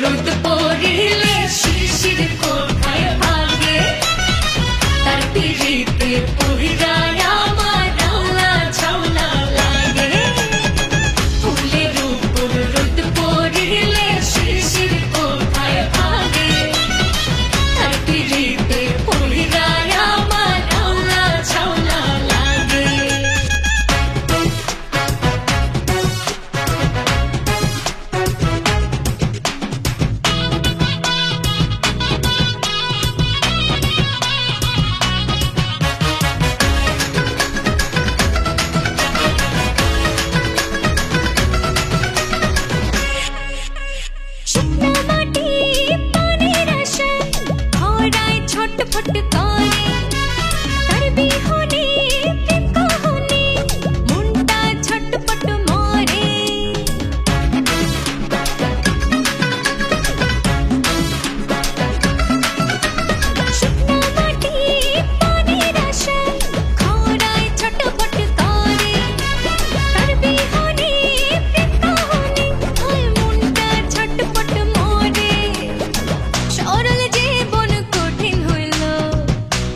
রোদ পড়িলে শিশির কোথায় ভাগে তার পিড়িতে পড়িরায় আমার রাওলা ঝাওলা লাগে ফুলের উপর রোদ পড়িলে শিশির কোথায় ভাগে তার পিড়িতে পড়িরায় আমার রাওলা ঝাওলা লাগে ছটফট করে তার বিহনে প্রেম কাহনে মনটা ছটফট মরে শুকনো মাটি পানির আশায় খরায় ছটফট করে তার বিহনে প্রেম কাহনে ওই মনটা ছটফট মরে সরল জীবন কঠিন হইল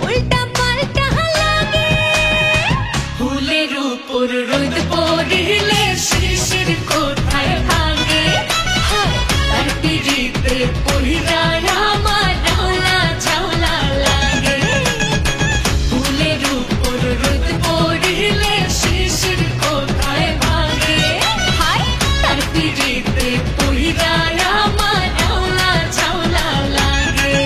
উল্টা পাল্টা লাগে ফুলের উপর রোদ পড়িলে শিশির কোথায় ভাগে তার পিড়িতে পড়িরায় আমার রাওলা ঝাওলা লাগে ফুলের উপর রোদ পড়িলে শিশির কোথায় ভাগে তার পিড়িতে পড়িরায় আমার রাওলা ঝাওলা লাগে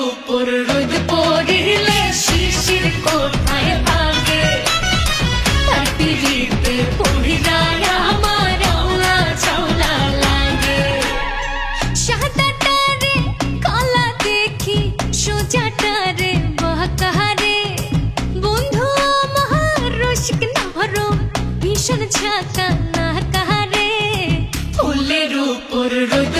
উপর রোদ পড়িলে শিশির কোথায় ভাগে তার পিড়িতে পড়িরায় আমার রাওলা ঝাওলা লাগে সাদাটারে কালা দেখি সোজাটারে বাঁকারে বন্ধু আমার রসিক নরম ভীষণ ঝাঁকা না কাহারে ফুলের উপর রোদ